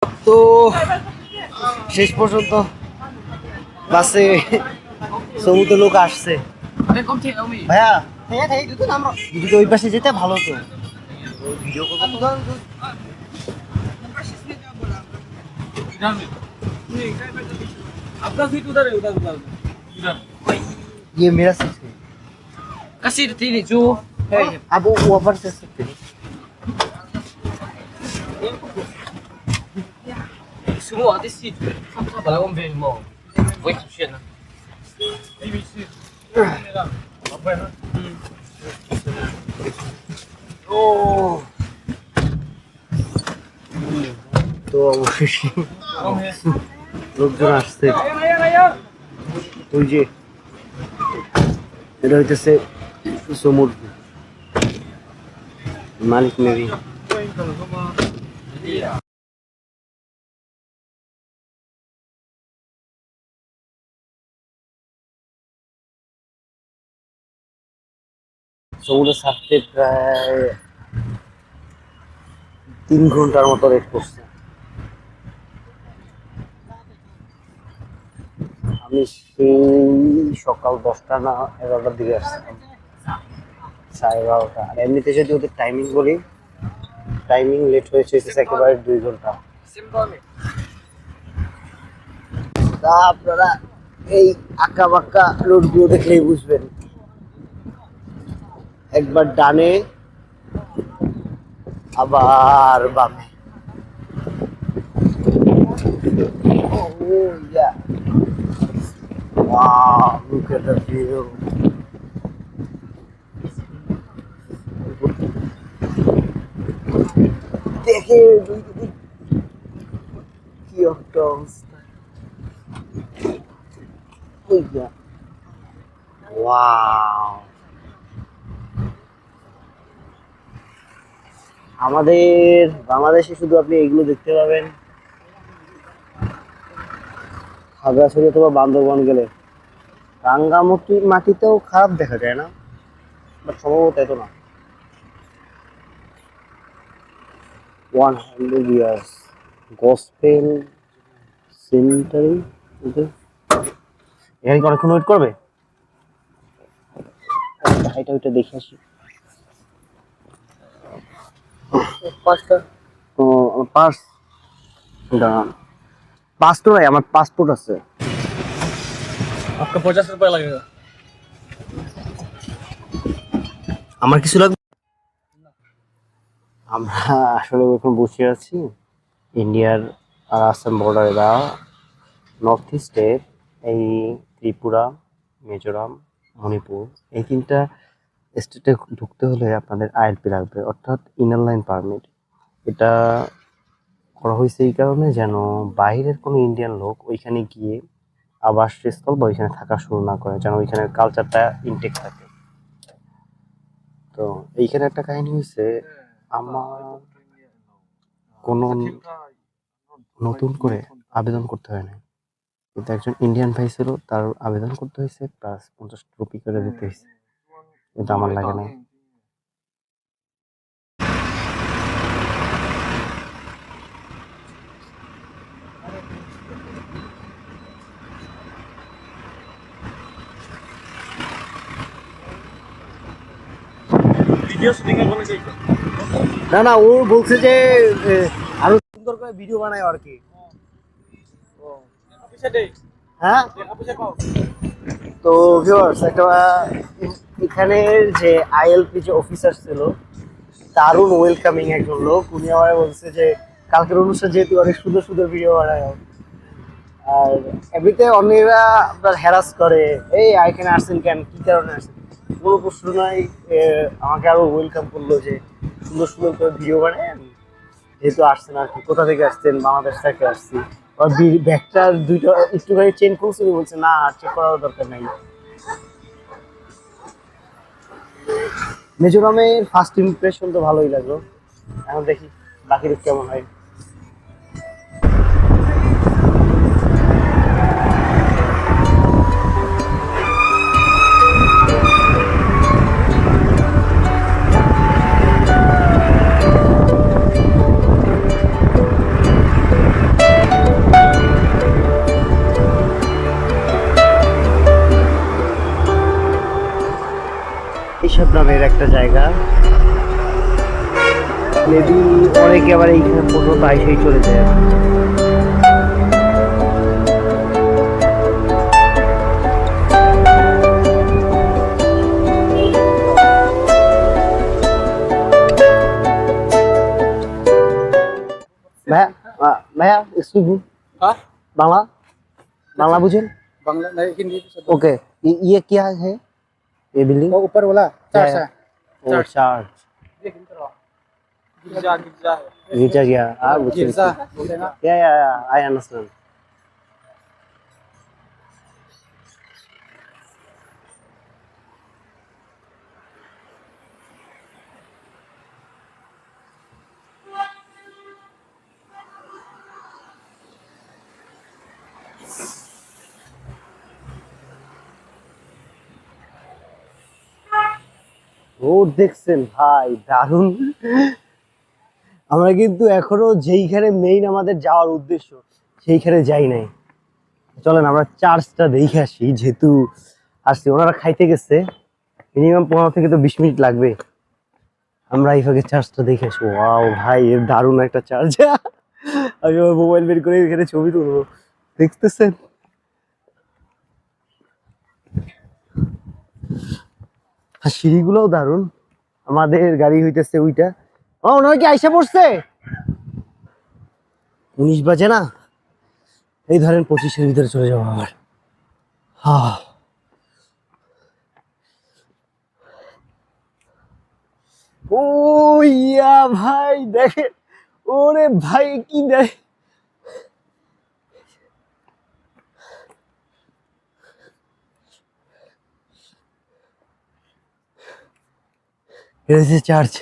তো শেষ পর্যন্ত বাসে সমুদ্র লোক আসছে ভাইয়া। যদি ওই পাশে যেতে ভালো তো ভিডিও করবো। आपका सीट उधर है उधर उधर इधर ये मेरा सीट है। kasih ini cu अब वो ऊपर से सकते हैं। semua ada seat apa lah om ben mau voi kusian lah ini seat apa ya oh তো অবশ্যই লোকজন আসছে। ওই যে এটা হইতেছে সমুদ্র মালিক নেভি। সমুদ্র ছাড়তে প্রায় 3 ঘন্টার মতো লেট করছে। আমি সেই সকাল 10টা না 11টার দিকে আসছিলাম, 11:30। আর এমনিতে যদি ওদের টাইমিং বলি, টাইমিং লেট হয়েছে একেবারে 2 ঘন্টা। তা আপনারা এই আঁকা বাঁকা রোডগুলো দেখলেই বুঝবেন। একবার ডানে আবার বামে। Oh yeah. Wow, look at the view. দেখে কি একটা অবস্থা। ওই যা ওয়াও। আমাদের বাংলাদেশে শুধু আপনি এগুলো দেখতে পাবেন খাগড়াছড়ি অথবা বান্দরবান গেলে। রাঙ্গামাটি মাটিতেও খারাপ দেখা যায় না, বাট সম্ভবত এত না। 100 years gospel cemetery। এখানে কি অনেকক্ষণ ওয়েট করবে? এটা ওইটা দেখে আসি। ও আমার পাস দাঁড়ান, পাসপোর্ট নাই, আমার পাসপোর্ট আছে। आपका 50 रुपया लगेगा আমার কিছু লাগবে? আমরা আসলে এখন বসে আছি ইন্ডিয়ার আর আসাম বর্ডারে বা নর্থ ইস্টের এই ত্রিপুরা, মিজোরাম, মণিপুর এই 3টা স্টেটে ঢুকতে হলে আপনাদের আইএলপি লাগবে, অর্থাৎ ইনার লাইন পারমিট। এটা করা হয়েছে এই কারণে যেন বাইরের কোনো ইন্ডিয়ান লোক ওইখানে গিয়ে আবাসস্থল বা ওইখানে থাকা শুরু না করে, যেন ওইখানের কালচারটা ইনটেক থাকে। তো এইখানে একটা কাহিনী হয়েছে, আমার কোনো নতুন করে আবেদন করতে হয় না, কিন্তু একজন ইন্ডিয়ান ভাই ছিল, তার আবেদন করতে হয়েছে, প্লাস 50 রুপি করে দিতে হয়েছে, কিন্তু আমার লাগে না। वीडियो शूटिंग का बोले चाहिए না না, ও বলছে যে আরো সুন্দর করে ভিডিও বানায় আর কি। पीछे दे হ্যাঁ, पीछे को তো ভিউয়ার্স একটা এখানের যে আইএলপি যে অফিসার ছিল, দারুণ ওয়েলকামিং একজন লোক। উনি আমায় বলছে যে কালকের অনুষ্ঠান যেহেতু অনেক সুন্দর সুন্দর ভিডিও বানায়, আর এমনিতে অন্যরা আপনার হ্যারাস করে, এই এখানে আসছেন কেন, কি কারণে আসছেন, কোনো প্রশ্ন নাই। আমাকে আরো ওয়েলকাম করলো যে সুন্দর সুন্দর করে ভিডিও বানায়, যেহেতু আসছেন আর কি। কোথা থেকে আসছেন? বাংলাদেশ থেকে আসছি। আর ব্যাগটার 2টা একটুখানি চেন খুলছিল, বলছে না চেক করার দরকার নাই। মিজোরামের ফার্স্ট ইমপ্রেশন তো ভালোই লাগলো, এখন দেখি বাকি কেমন হয়। প্রাসাদ নামের একটা জায়গা। মেবি অনেকে আবার এইখানে ফটো তাইসেই চলে যায়। ভাইয়া ভাইয়া এক্সকিউজ মি, हाँ বাংলা বাংলা বুঝেন? बांग्ला नहीं हिंदी ओके, ये क्या है? ये बिल्डिंग? वो ऊपर वाला चर्च है ओ चार्च। गिरजा गिरजा है गिरजा गया बुझতে गिरजा পেরেছি। बोले ना या आई अंडरस्टैंड। রোড দেখছেন ভাই, দারুণ। আমরা কিন্তু এখনো যেইখানে মেইন আমাদের যাওয়ার উদ্দেশ্য সেইখানে যাই নাই। চলেন আমরা চার্চটা দেখে আসি, যেহেতু আসছি। ওনারা খাইতে গেছে, মিনিমাম 15 থেকে তো 20 মিনিট লাগবে। আমরা এই ফাঁকে চার্চটা দেখে আসবো। ওয়াও ভাই, এর দারুণ একটা চার্চ। আমি আমার মোবাইল বের করে এখানে ছবি তুলবো, দেখতেছেন? আর সিঁড়িগুলোও দারুণ। আমাদের গাড়ি হইতেছে ওইটা। ওনারা কি আইসা পড়ছে? 19 বাজে না, এই ধরেন 25-এর ভিতরে চলে যাবো আবার। ও ইয়া ভাই দেখেন, ওরে ভাই কি দেখ, এটা হচ্ছে চার্চ।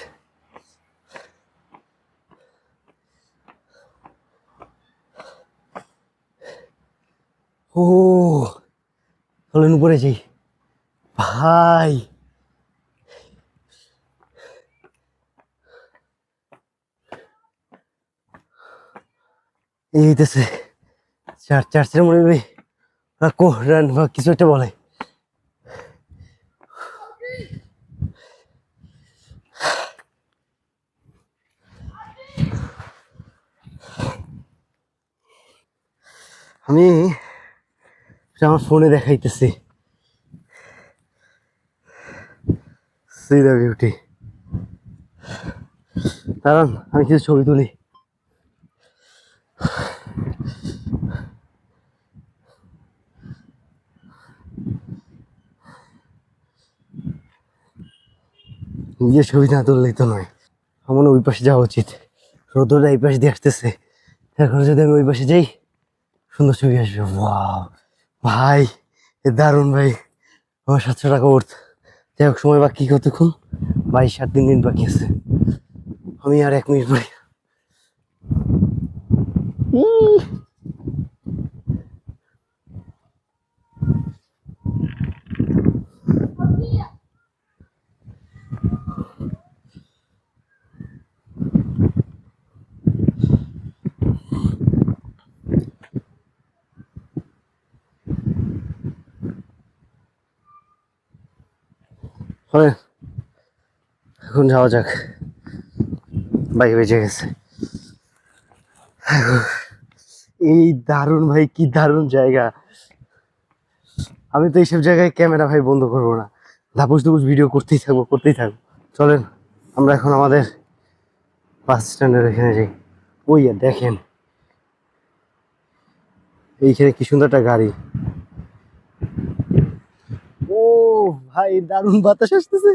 ও চলেন উপরে যাই ভাই। এই হইতেছে চার্চ। চার্চের মনে হয় কোরআন বা কিছু একটা বলে। আমি আমার ফোনে দেখাইতেছি, সি দ্য বিউটি। কারণ আমি কিছু ছবি তুলি। নিজের ছবি না তুললেই তো নয়, আমার ওই পাশে যাওয়া উচিত। রোদটা এই পাশে দিয়ে আসতেছে, এখন যদি আমি ওই পাশে যাই সুন্দর ছবি আসবে। ওয়াও ভাই, এ দারুণ ভাই। আমার 700 টাকা ওর্থ। যাই হোক, সময় বাকি কতক্ষণ? 22-3 মিনিট বাকি আছে। আমি আর 1 মিনিট পরে। হয় এখন যাওয়া যাক, বাইক বেঁচে গেছে। এই দারুণ ভাই, কি দারুণ জায়গা। আমি তো এইসব জায়গায় ক্যামেরা ভাই বন্ধ করবো না, ধাপুস ধুপুস ভিডিও করতেই থাকবো করতেই থাকবো। চলেন আমরা এখন আমাদের বাস স্ট্যান্ডের এখানে যাই। ওই দেখেন এইখানে কি সুন্দর একটা গাড়ি। ও ভাই দারুণ বাতাস আসতেছে।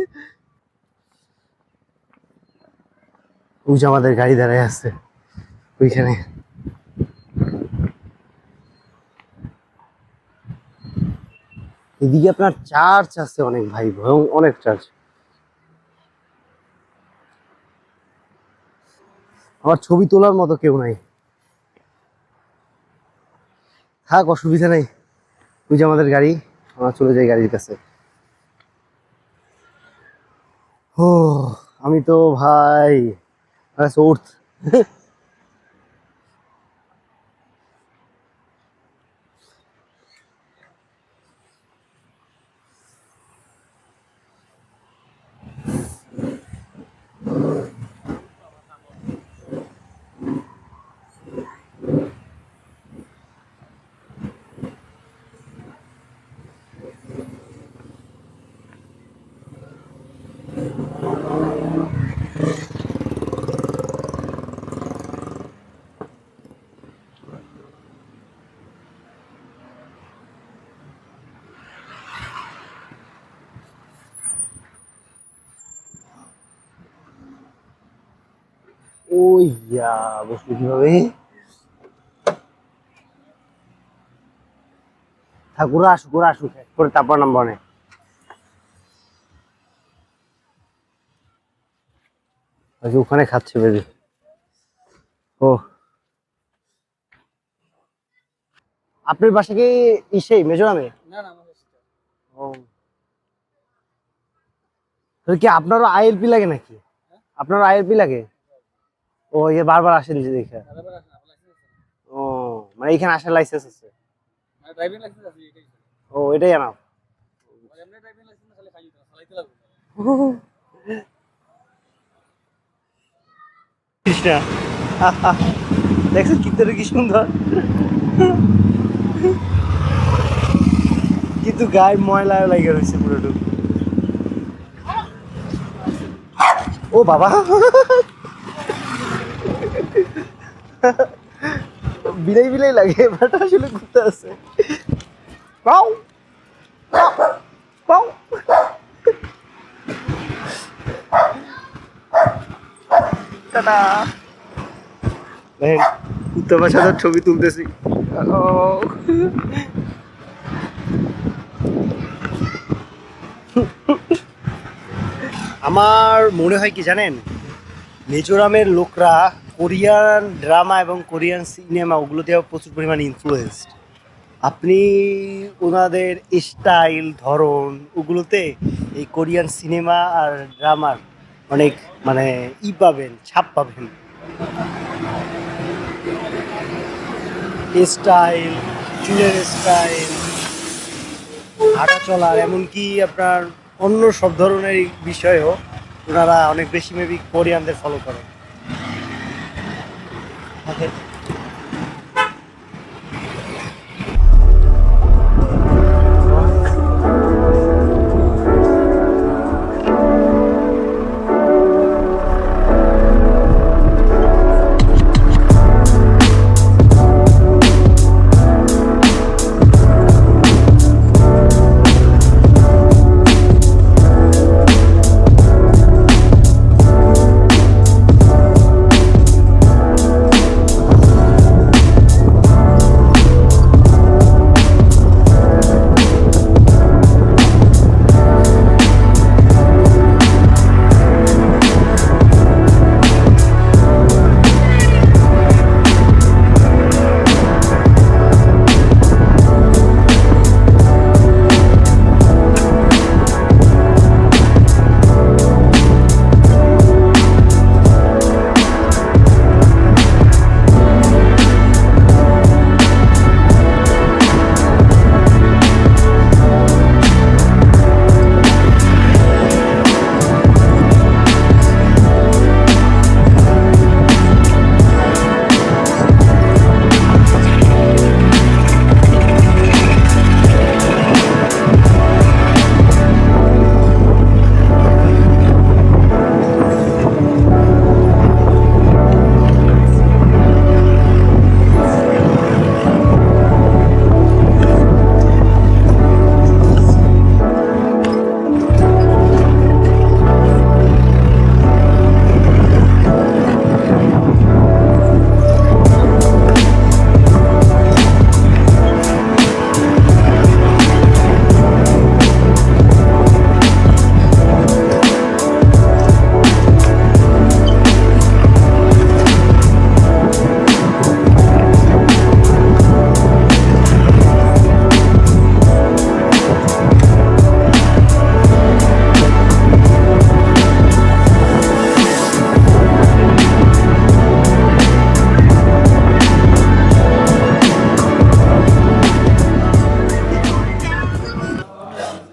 ওই যে আমাদের গাড়ি দাঁড়ায় আছে ওইখানে। এদিকে আপনার চার্চ আছে অনেক ভাই, অনেক চার্চ। আমার ছবি তোলার মতো কেউ নাই, থাক অসুবিধা নেই। ওই যে আমাদের গাড়ি, আমরা চলে যাই গাড়ির কাছে। ও আমি তো ভাই ওর্থ। ওই ইয়া বসলো কিভাবে? থাক, ঘুরে আসুক করে তারপর নাম্বার অনেক। ওখানে খাচ্ছে বেবি। ও, আপনার বাসা কি ইসেই মিজোরামে? না না আমাদের সাথে। ও, তাহলে কি আপনারও আইএলপি লাগে নাকি? আপনারও আইএলপি লাগে? ও, ইয়ে বারবার আসেন যে দেখে। বারবার আসে না, আমার লাইসেন্স আছে। ও, মানে এখানে আসার লাইসেন্স আছে? মানে ড্রাইভিং লাইসেন্স আছে এটাই। ও, এটাই আনাম। মানে এমনি ড্রাইভিং লাইসেন্স খালি খাইতে না, চালাইতে লাগবে। কৃষ্ণা, দেখছেন চিত্রটা কি সুন্দর, কিন্তু গায়ে ময়লা লাগে রয়েছে পুরোটুকু। ও বাবা, বিলাই বিলাই লাগে, বাট আসলে ঘুরতে আছে। পাও পাও, টাটা। দেখেন উত্তর ভাষার ছবি তুলতেছি। ও, আমার মনে হয় কি জানেন, মিজোরামের লোকরা কোরিয়ান ড্রামা এবং কোরিয়ান সিনেমা ওগুলোতেও প্রচুর পরিমাণে ইনফ্লুয়েন্সড। আপনি ওনাদের স্টাইল ধরন ওগুলোতে এই কোরিয়ান সিনেমা আর ড্রামার অনেক মানে পাবেন, ছাপ পাবেন। স্টাইল, চুলের স্টাইল, হাঁটা চলার, এমনকি আপনার অন্য সব ধরনের বিষয়েও ওনারা অনেক বেশি মেবি কোরিয়ানদের ফলো করে।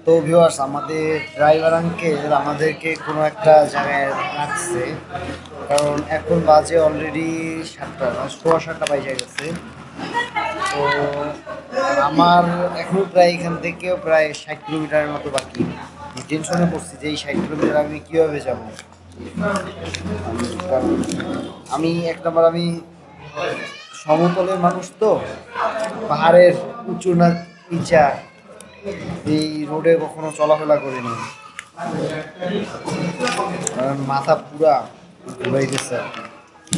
তো ভিউয়ার্স, আমাদের ড্রাইভার আঙ্কেল আমাদেরকে কোনো একটা জায়গায় রাখছে, কারণ এখন বাজে অলরেডি 7টা, 7:15 বাজে গেছে। তো আমার এখনো প্রায় এখান থেকেও প্রায় 60 কিলোমিটারের মতো বাকি। টেনশনে পড়ছি যে এই 60 কিলোমিটার আমি কীভাবে যাবো। কারণ আমি এক নম্বর, আমি সমতলের মানুষ, তো পাহাড়ের উঁচু না নিচা এই রোডে কখনো চলাফেরা করিনি, কারণ মাথা পুরা ঘুরাই গেছে আর কি।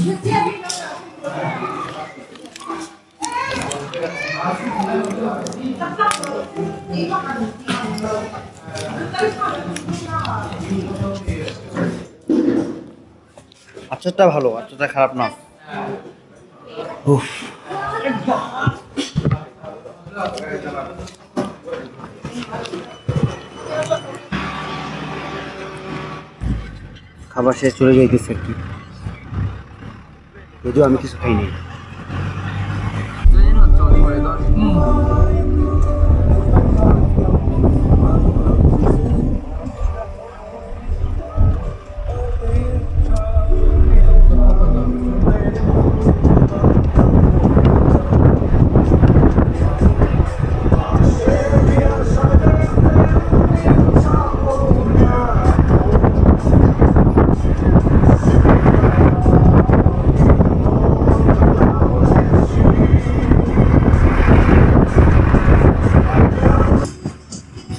আচারটা ভালো, আচারটা খারাপ না। উফ, খাবার শেষ চলে যাইতেছে আর কি, যদিও আমি কিছু খাইনি।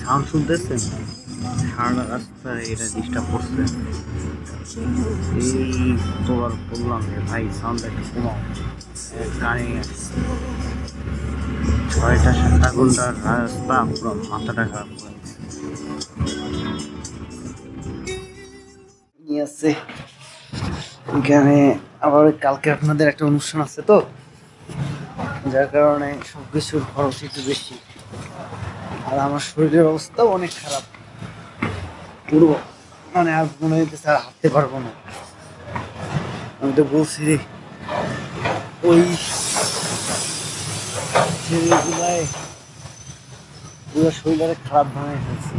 সাউন্ড শুনতেছেন? সারা রাস্তায় এটা ডিস্টার্ব করছে। এই কতবার বললাম যে ভাই সাউন্ডটা একটু কমাও, কানে 6-7 ঘন্টার রাস্তা পুরো মাথাটা খারাপ করে আছে। এখানে আবার কালকে আপনাদের একটা অনুষ্ঠান আছে, তো যার কারণে সবকিছুর খরচ একটু বেশি। আর আমার শরীরের অবস্থাও অনেক খারাপ, পুরো মানে আর মনে হইতেছে আর হাঁটতে পারবো না। আমি তো বলছি রে, ওই ছেলেগুলায় পুরো শরীরে খারাপ বানাই ফেলছে।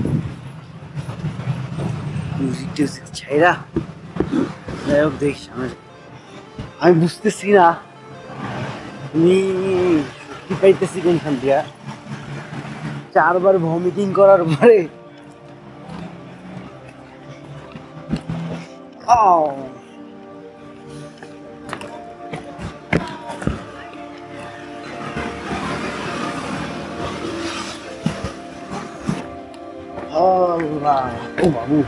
মিউজিক টিউজিক ছাইরা যাই হোক দেখি সামনে। আমি বুঝতেছি না আমি শক্তি পাইতেছি কোনখান দিয়া। 4 বার ভমিটিং করার পরে আল্লাহ, ও বাবু